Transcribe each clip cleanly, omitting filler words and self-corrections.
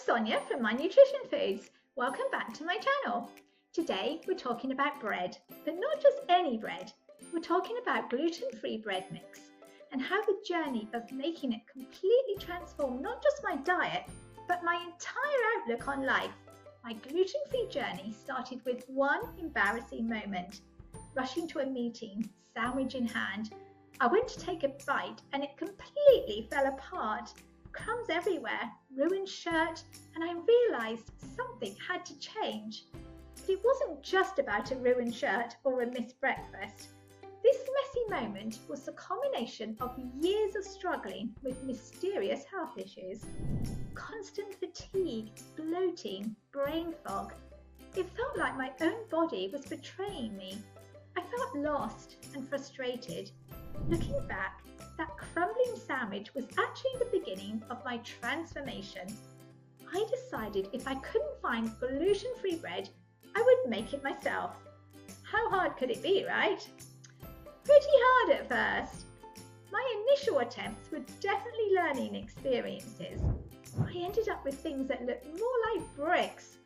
Sonia from My Nutrition Foods. Welcome back to my channel. Today we're talking about bread, but not just any bread. We're talking about gluten-free bread mix and how the journey of making it completely transformed not just my diet, but my entire outlook on life. My gluten-free journey started with one embarrassing moment. Rushing to a meeting, sandwich in hand, I went to take a bite and it completely fell apart. Crumbs everywhere, ruined shirt, and I realised something had to change. But it wasn't just about a ruined shirt or a missed breakfast. This messy moment was the culmination of years of struggling with mysterious health issues. Constant fatigue, bloating, brain fog. It felt like my own body was betraying me. I felt lost and frustrated. Looking back, that crumbling sandwich was actually the beginning of my transformation. I decided if I couldn't find gluten-free bread, I would make it myself. How hard could it be, right? Pretty hard at first. My initial attempts were definitely learning experiences. I ended up with things that looked more like bricks,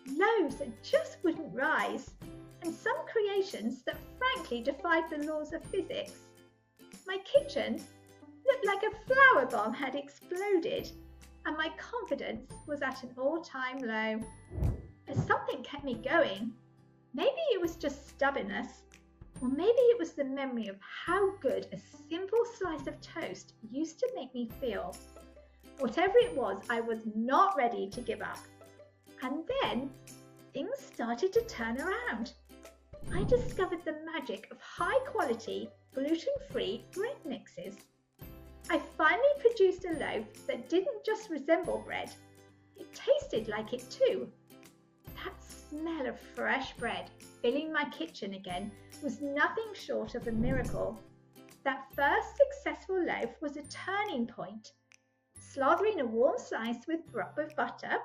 loaves that just wouldn't rise, and some creations that frankly defied the laws of physics. My kitchen looked like a flour bomb had exploded, and my confidence was at an all-time low. But something kept me going. Maybe it was just stubbornness, or maybe it was the memory of how good a simple slice of toast used to make me feel. Whatever it was, I was not ready to give up. And then things started to turn around. I discovered the magic of high-quality, gluten-free bread mixes. I finally produced a loaf that didn't just resemble bread, it tasted like it too. That smell of fresh bread filling my kitchen again was nothing short of a miracle. That first successful loaf was a turning point. Slathering a warm slice with butter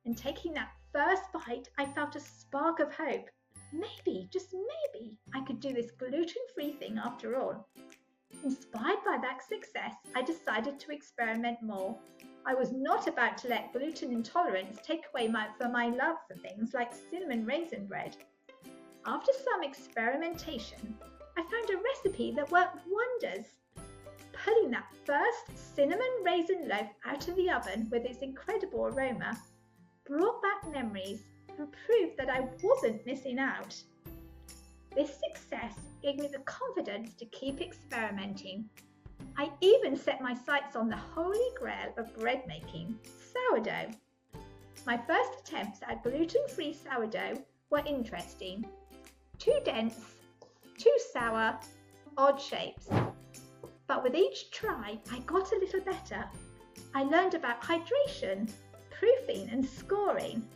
and taking that first bite, I felt a spark of hope. Maybe, just maybe, I could do this gluten-free thing after all. Inspired by that success, I decided to experiment more. I was not about to let gluten intolerance take away my love for things like cinnamon raisin bread. After some experimentation, I found a recipe that worked wonders. Pulling that first cinnamon raisin loaf out of the oven with its incredible aroma brought back memories and proved that I wasn't missing out. This success gave me the confidence to keep experimenting. I even set my sights on the holy grail of bread making, sourdough. My first attempts at gluten-free sourdough were interesting. Too dense, too sour, odd shapes. But with each try, I got a little better. I learned about hydration, proofing and scoring.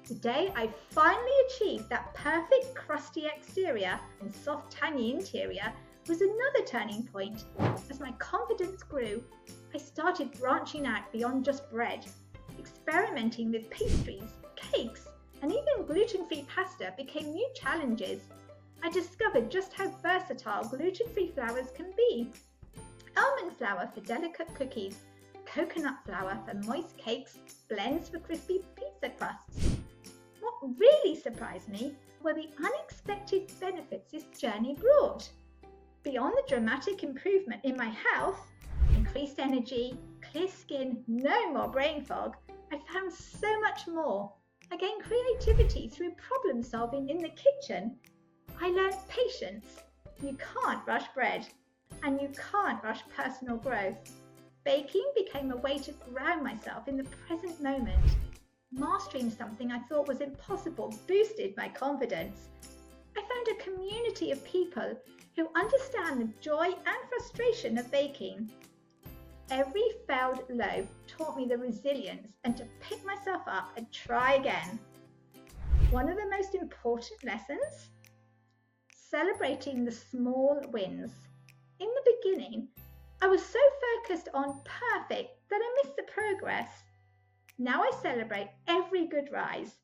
Today, I finally achieved that perfect crusty exterior and soft tangy interior was another turning point. As my confidence grew, I started branching out beyond just bread. Experimenting with pastries, cakes, and even gluten-free pasta became new challenges. I discovered just how versatile gluten-free flours can be. Almond flour for delicate cookies, coconut flour for moist cakes, blends for crispy pizza crusts. What really surprised me were the unexpected benefits this journey brought. Beyond the dramatic improvement in my health, increased energy, clear skin, no more brain fog, I found so much more. I gained creativity through problem solving in the kitchen. I learned patience. You can't rush bread, and you can't rush personal growth. Baking became a way to ground myself in the present moment. Mastering something I thought was impossible boosted my confidence. I found a community of people who understand the joy and frustration of baking. Every failed loaf taught me the resilience and to pick myself up and try again. One of the most important lessons? Celebrating the small wins. In the beginning, I was so focused on perfect that I missed the progress. Now I celebrate every good rise,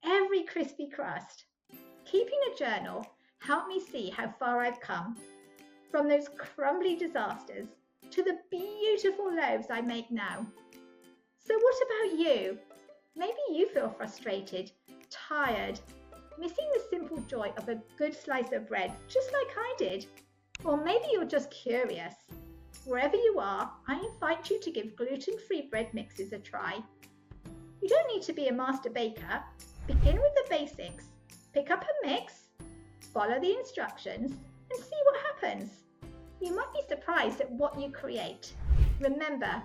every crispy crust. Keeping a journal helped me see how far I've come, from those crumbly disasters to the beautiful loaves I make now. So what about you? Maybe you feel frustrated, tired, missing the simple joy of a good slice of bread, just like I did. Or maybe you're just curious. Wherever you are, I invite you to give gluten-free bread mixes a try. You don't need to be a master baker. Begin with the basics. Pick up a mix, follow the instructions, and see what happens. You might be surprised at what you create. Remember,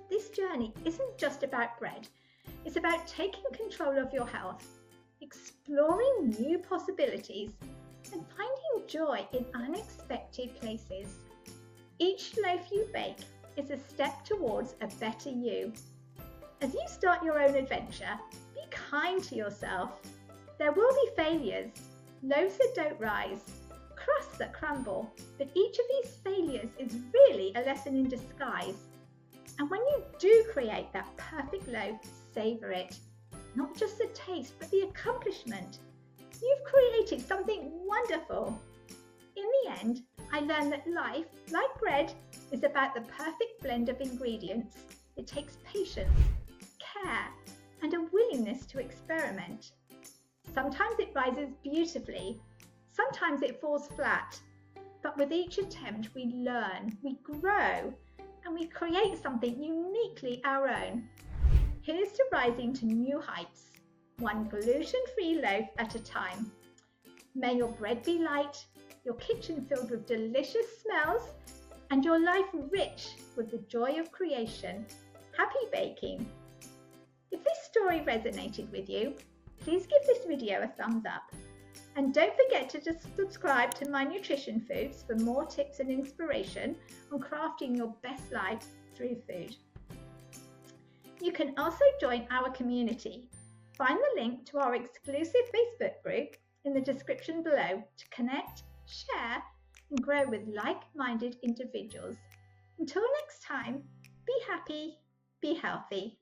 this journey isn't just about bread. It's about taking control of your health, exploring new possibilities, and finding joy in unexpected places. Each loaf you bake is a step towards a better you. As you start your own adventure, be kind to yourself. There will be failures, loaves that don't rise, crusts that crumble, but each of these failures is really a lesson in disguise. And when you do create that perfect loaf, savor it. Not just the taste, but the accomplishment. You've created something wonderful. In the end, I learned that life, like bread, is about the perfect blend of ingredients. It takes patience, care, and a willingness to experiment. Sometimes it rises beautifully, sometimes it falls flat, but with each attempt we learn, we grow, and we create something uniquely our own. Here's to rising to new heights, one gluten-free loaf at a time. May your bread be light, your kitchen filled with delicious smells, and your life rich with the joy of creation. Happy baking! If this story resonated with you, please give this video a thumbs up. And don't forget to subscribe to My Nutrition Foods for more tips and inspiration on crafting your best life through food. You can also join our community. Find the link to our exclusive Facebook group in the description below to connect, share, and grow with like-minded individuals. Until next time, be happy, be healthy.